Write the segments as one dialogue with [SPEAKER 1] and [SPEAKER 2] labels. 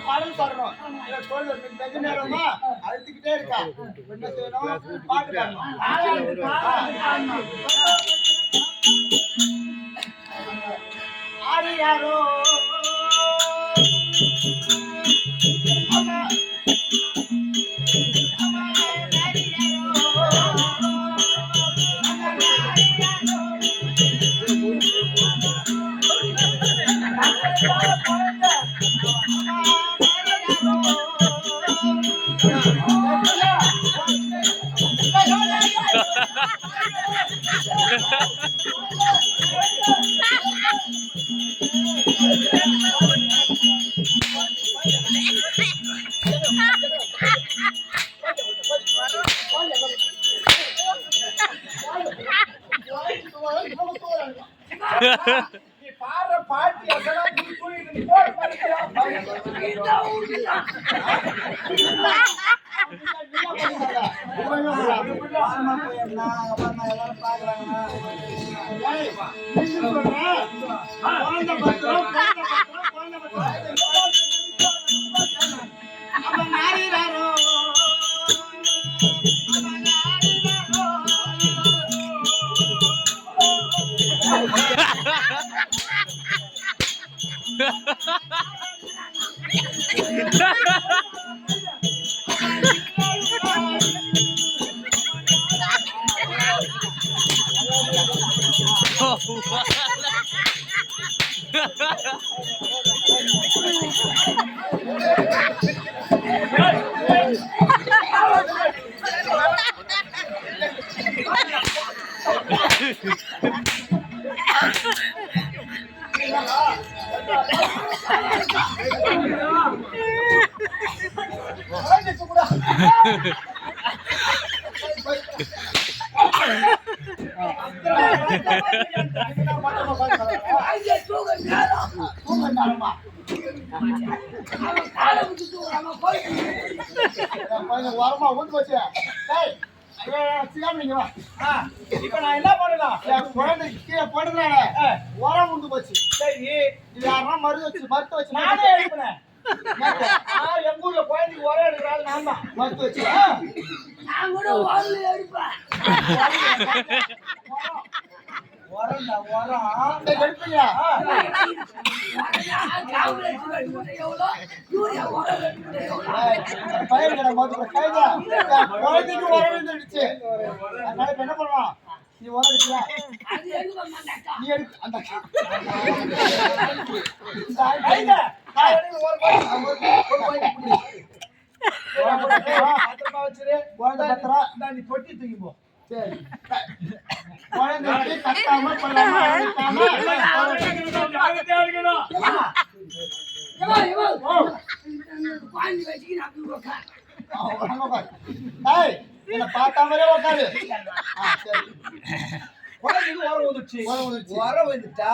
[SPEAKER 1] பாடல் பாடணும். வெகு நேரமா அழுத்திக்கிட்டே இருக்கா. என்ன செய்யணும்? பாட்டு பாடணும். ஆரியாரோ பாட்டி வரமா ஊந்து போச்சு. இப்ப நான் என்ன பண்ணலாம்? குழந்தை கீழே போடுறாங்க, உரம் உண்டு போச்சு. சரி, இது யாரா மருந்து வச்சு நானே எழுப்பினேன். எங்க ஊர்ல குழந்தைக்கு உரம் எடுக்கிறாள் நான் தான் மருந்து வச்சு நான் கூட எடுப்பேன். குழந்தைக்கு உரம் வந்துடுச்சு. அதனால என்ன பண்ணுவான்? நீ உரம் எடுக்கிற, நீ எடுக்க அந்த பொட்டி தூக்கி போ. சரி, குழந்தைக்கு கட்டாம என்ன பார்த்தாமலே உட்காரு. குழந்தைக்கு உரம் வந்துடுச்சு. உரம் வந்துட்டா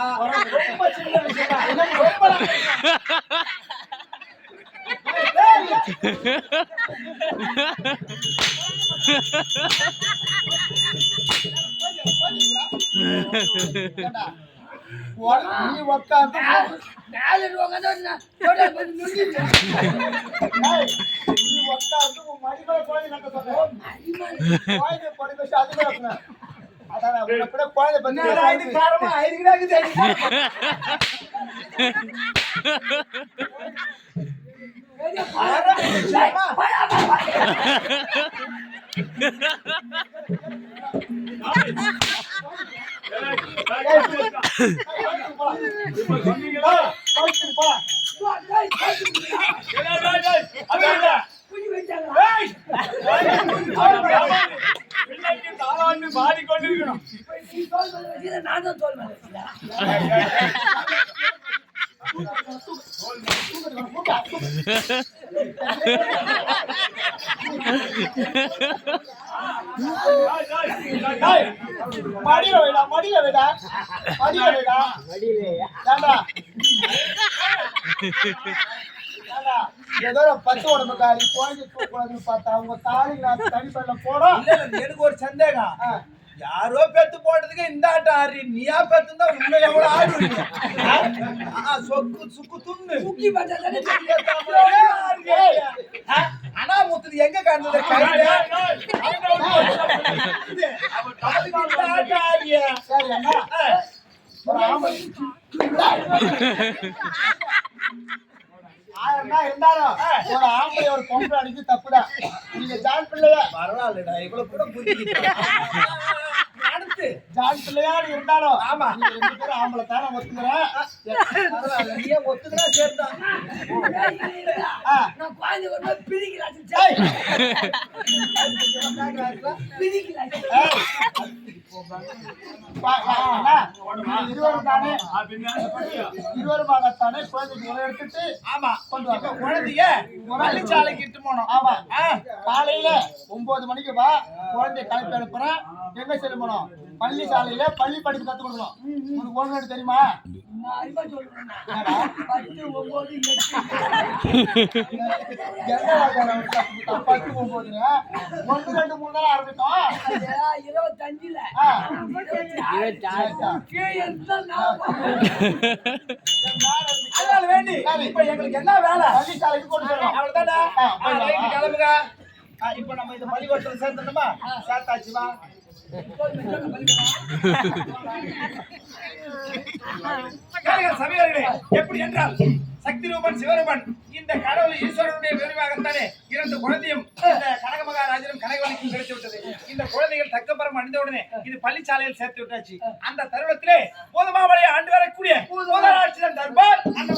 [SPEAKER 1] ரொம்ப சின்ன விஷயம். நீ உட்காந்து மடிகளை குழந்தை நட்ட சொல்றேன். குழந்தை படிக்க வச்சு அது அதான் குழந்தை பண்ணி காரமா ஆயிருக்கிறாங்க. மாறிக்கொண்டிருக்கணும். நான் தான் சொல்றேன். மடியில விடா ஏதோ 10 உடம்பு காலி குழந்தை பார்த்தா அவங்க தாலி தனிப்படல போடும். எனக்கு ஒரு சந்தேகம்,
[SPEAKER 2] யாரோ பெத்து போட்டதுக்கு இந்த ஆட்டம் ஆடுறீ நீயா பெத்துந்தா இன்னும் எவ்வளவு ஆடுவீங்க சொக்கு சுக்கு துண்ணு ஆனா முத்துது எங்க காணுது கையில ஆட்டம் ஆடிய
[SPEAKER 1] சரி அண்ணா ஒரு ஆம்பளை ஆயிரம் தான் இருந்தாலும் ஒரு ஆம்பளை ஒரு பொம்பளை அடிச்சு தப்புதான். நீங்க ஜான் பிள்ளையா
[SPEAKER 2] பரவாயில்லடா இவ்வளவு கூட புரிஞ்சுக்கிட்டு அடுத்து
[SPEAKER 1] ஜான் பிள்ளையா இருந்தாலும்
[SPEAKER 2] ஆமா
[SPEAKER 1] நீங்க ரெண்டு பேரும் ஆம்பளை தானே ஒத்துக்கிறேன்.
[SPEAKER 2] பரவாயில்ல நீயே ஒத்துக்கிறா சேர்த்தான்
[SPEAKER 1] இருவருமாகத்தானே குழந்தைக்கு உரை எடுத்துட்டு
[SPEAKER 2] ஆமா
[SPEAKER 1] கொண்டு
[SPEAKER 2] இப்ப குழந்தைய பள்ளிச்சாலைக்கு இட்டு போனோம்
[SPEAKER 1] ஆமா காலையில 9 மணிக்கு வா குழந்தைய கிளப்பி அனுப்புறேன். எங்க செல்லணும் பள்ளி சாலையில பள்ளி படிப்பு கத்து கொடுக்கணும். உனக்கு ஒண்ணு தெரியுமா? பத்து 9 1 2 3 நாள் ஆரம்பிட்டோம்
[SPEAKER 3] 25ல
[SPEAKER 2] அதனால வேண்டி இப்ப எங்களுக்கு என்ன வேலை
[SPEAKER 1] பள்ளி சாலைக்கு கொண்டு வரணும்.
[SPEAKER 2] அவ்வளவுதானே கிளம்புங்க இப்ப நம்ம இந்த பள்ளிக்கூடத்துல சேர்த்துட்டோமா சேர்த்தாச்சு வா சபையர்களே எப்படி என்றால் சக்தி ரூபன் சிவரூபன் இந்த கடவுள் ஈஸ்வரனுடைய விரிவாகத்தானே இரண்டு குழந்தையும் இந்த கனக மகாராஜனும் கனகவலிக்கும் கிடைத்து விட்டது. இந்த குழந்தைகள் தக்கப்பரம் அணிந்தவுடனே இது பள்ளிச்சாலையில் சேர்த்து விட்டாச்சு. அந்த தருணத்திலே போதுமாவளையை ஆண்டு வரக்கூடிய முதலாட்சியர் தர்பார் அந்த